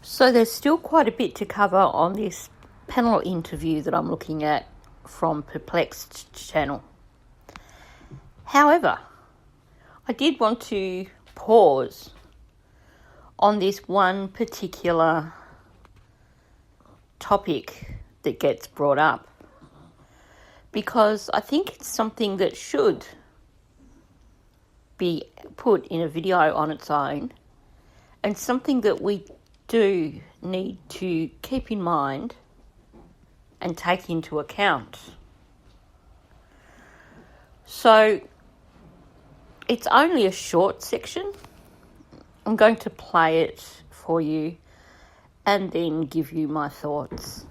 So there's still quite a bit to cover on this panel interview that I'm looking at from Purplexed channel. However, I did want to pause on this one particular topic that gets brought up, because I think it's something that should be put in a video on its own, and something that we do need to keep in mind and take into account. So it's only a short section. I'm going to play it for you and then give you my thoughts.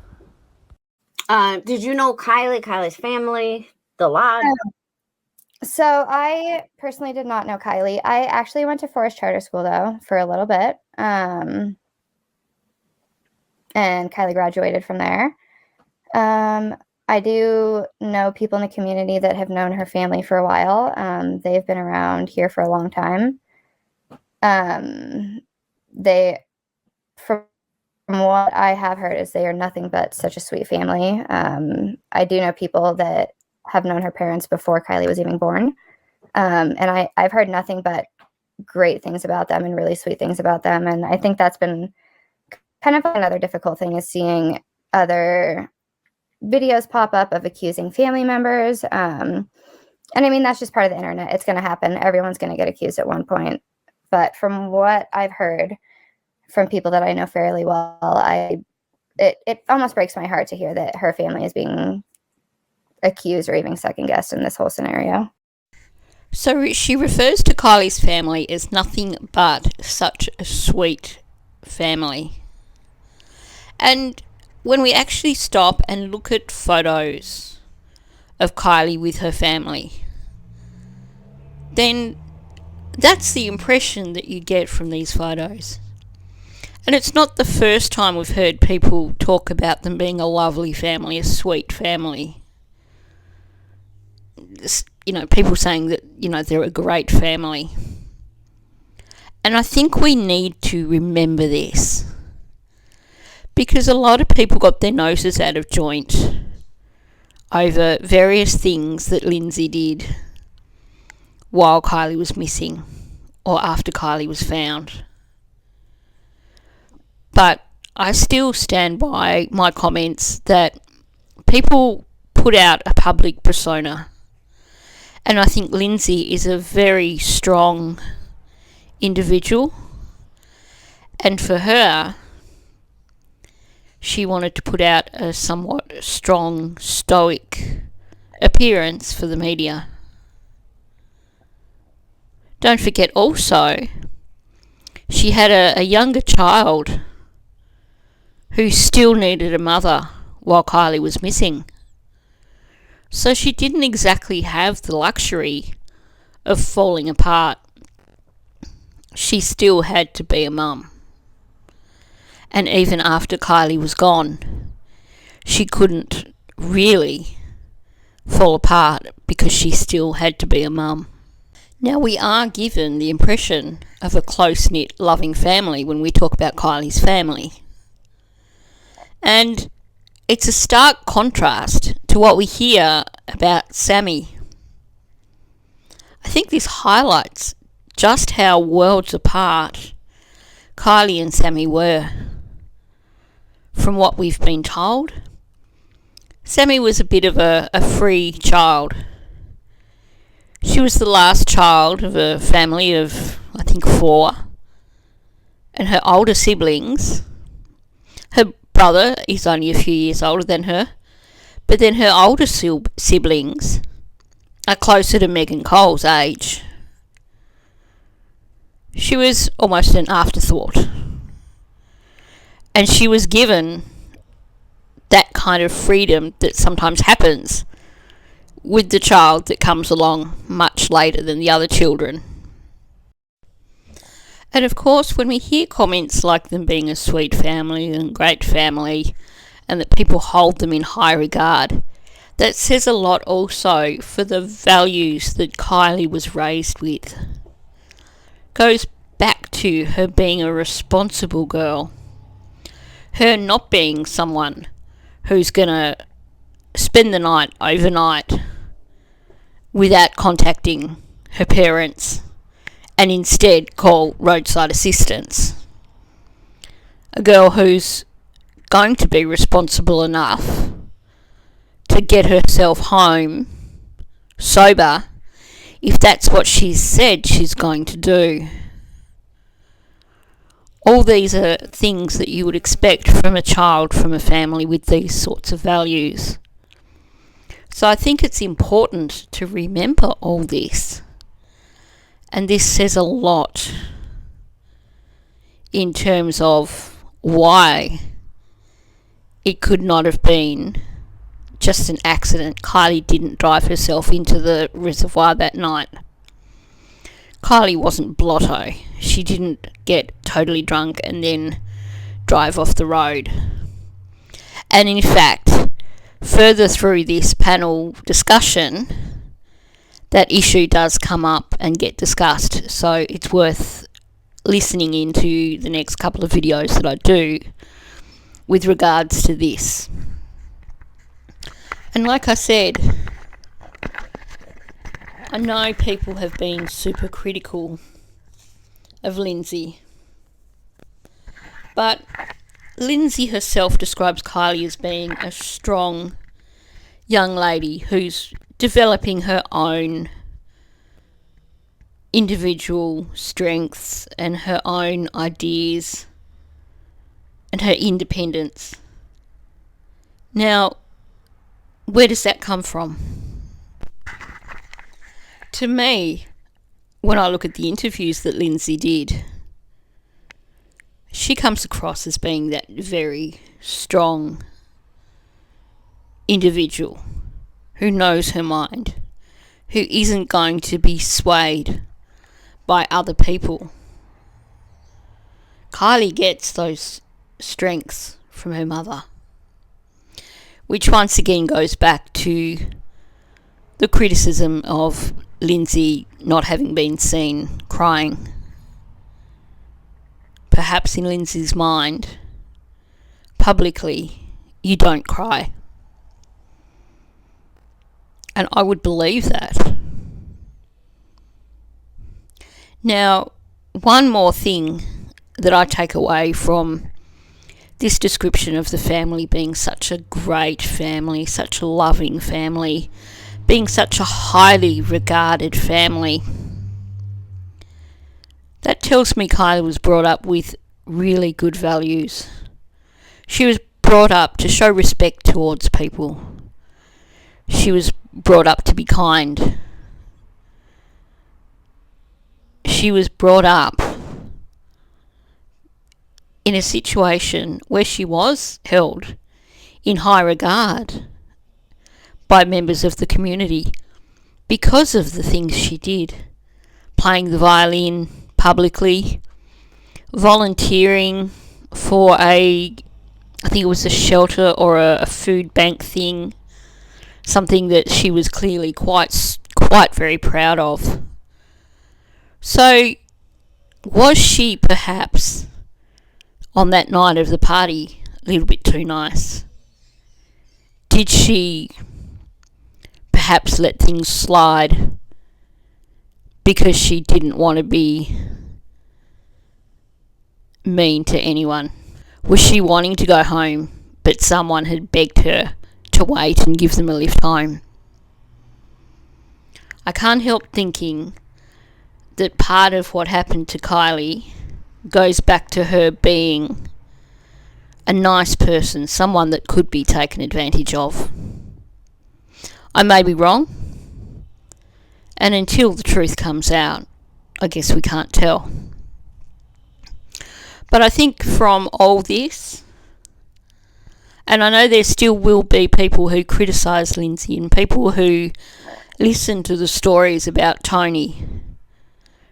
Did you know Kylie's family, the lodge? So I personally did not know Kiely. I actually went to Forest Charter School, though, for a little bit. And Kiely graduated from there. I do know people in the community that have known her family for a while. They've been around here for a long time. From what I have heard, is they are nothing but such a sweet family. I do know people that have known her parents before Kiely was even born. And I've heard nothing but great things about them and really sweet things about them. And I think that's been kind of another difficult thing, is seeing other videos pop up of accusing family members. And I mean, that's just part of the internet. It's going to happen. Everyone's going to get accused at one point. But from what I've heard from people that I know fairly well, it almost breaks my heart to hear that her family is being accused or even second guessed in this whole scenario. So she refers to Kylie's family as nothing but such a sweet family. And when we actually stop and look at photos of Kiely with her family, then that's the impression that you get from these photos. And it's not the first time we've heard people talk about them being a lovely family, a sweet family. People saying that, they're a great family. And I think we need to remember this, because a lot of people got their noses out of joint over various things that Lindsay did while Kiely was missing or after Kiely was found. But I still stand by my comments that people put out a public persona. And I think Lindsay is a very strong individual. And for her, she wanted to put out a somewhat strong, stoic appearance for the media. Don't forget also, she had a younger child who still needed a mother while Kiely was missing. So she didn't exactly have the luxury of falling apart. She still had to be a mum. And even after Kiely was gone, she couldn't really fall apart because she still had to be a mum. Now, we are given the impression of a close-knit, loving family when we talk about Kylie's family. And it's a stark contrast to what we hear about Sammy. I think this highlights just how worlds apart Kiely and Sammy were. From what we've been told, Sammy was a bit of a free child. She was the last child of a family of, I think, 4. And her older siblings, her brother is only a few years older than her, but then her older siblings are closer to Megan Cole's age. She was almost an afterthought. And she was given that kind of freedom that sometimes happens with the child that comes along much later than the other children. And of course, when we hear comments like them being a sweet family and great family, and that people hold them in high regard, that says a lot also for the values that Kiely was raised with. Goes back to her being a responsible girl, her not being someone who's going to spend the night overnight without contacting her parents and instead call roadside assistance. A girl who's going to be responsible enough to get herself home sober if that's what she's said she's going to do. All these are things that you would expect from a child from a family with these sorts of values. So I think it's important to remember all this. And this says a lot in terms of why it could not have been just an accident. Kiely didn't drive herself into the reservoir that night. Kiely wasn't blotto. She didn't get totally drunk and then drive off the road. And in fact, further through this panel discussion, that issue does come up and get discussed. So it's worth listening into the next couple of videos that I do with regards to this. And like I said, I know people have been super critical of Lindsay, but Lindsay herself describes Kiely as being a strong young lady who's developing her own individual strengths and her own ideas and her independence. Now, where does that come from? To me, when I look at the interviews that Lindsay did, she comes across as being that very strong individual who knows her mind, who isn't going to be swayed by other people. Kiely gets those strengths from her mother, which once again goes back to the criticism of Lindsay not having been seen crying. Perhaps in Lindsay's mind, publicly, you don't cry. And I would believe that. Now, one more thing that I take away from this description of the family being such a great family, such a loving family, being such a highly regarded family, that tells me Kiely was brought up with really good values. She was brought up to show respect towards people. She was brought up to be kind. She was brought up in a situation where she was held in high regard by members of the community because of the things she did. Playing the violin publicly, volunteering for I think it was a shelter or a food bank thing, something that she was clearly quite very proud of. So, was she perhaps on that night of the party a little bit too nice? Did she perhaps let things slide because she didn't want to be mean to anyone? Was she wanting to go home, but someone had begged her to wait and give them a lift home? I can't help thinking that part of what happened to Kiely goes back to her being a nice person, someone that could be taken advantage of. I may be wrong, and until the truth comes out, I guess we can't tell. But I think from all this, and I know there still will be people who criticise Lindsay and people who listen to the stories about Tony,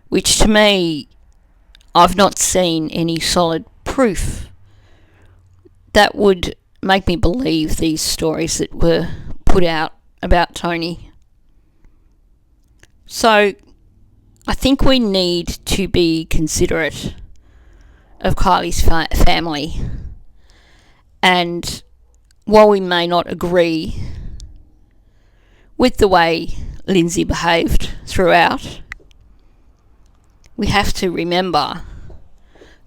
which to me, I've not seen any solid proof that would make me believe these stories that were put out about Tony. So I think we need to be considerate of Kiely's family And while we may not agree with the way Lindsay behaved throughout, we have to remember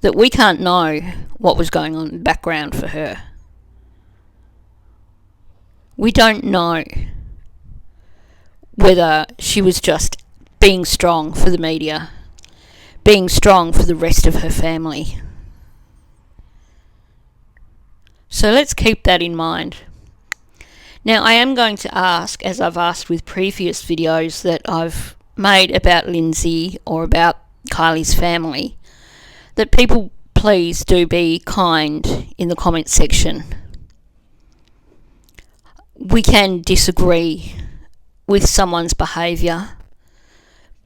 that we can't know what was going on in the background for her. We don't know whether she was just being strong for the media, being strong for the rest of her family. So let's keep that in mind. Now, I am going to ask, as I've asked with previous videos that I've made about Lindsay or about Kiely's family, that people please do be kind in the comment section. We can disagree with someone's behaviour,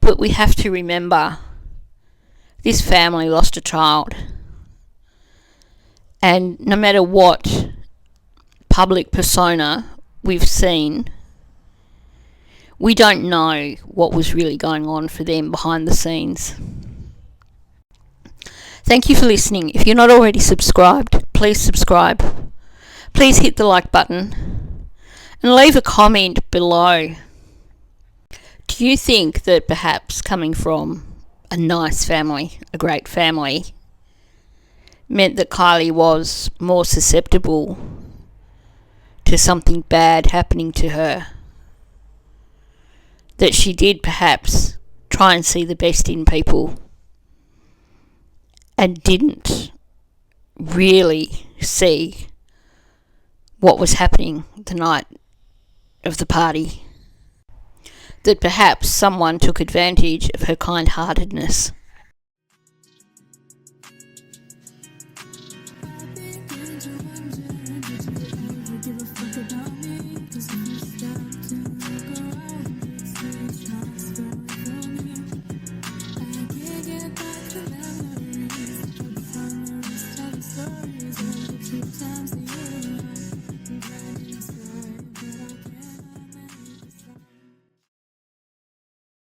but we have to remember this family lost a child. And no matter what public persona we've seen, we don't know what was really going on for them behind the scenes. Thank you for listening. If you're not already subscribed, please subscribe. Please hit the like button and leave a comment below. Do you think that perhaps coming from a nice family, a great family, meant that Kiely was more susceptible to something bad happening to her? That she did perhaps try and see the best in people and didn't really see what was happening the night of the party? That perhaps someone took advantage of her kind-heartedness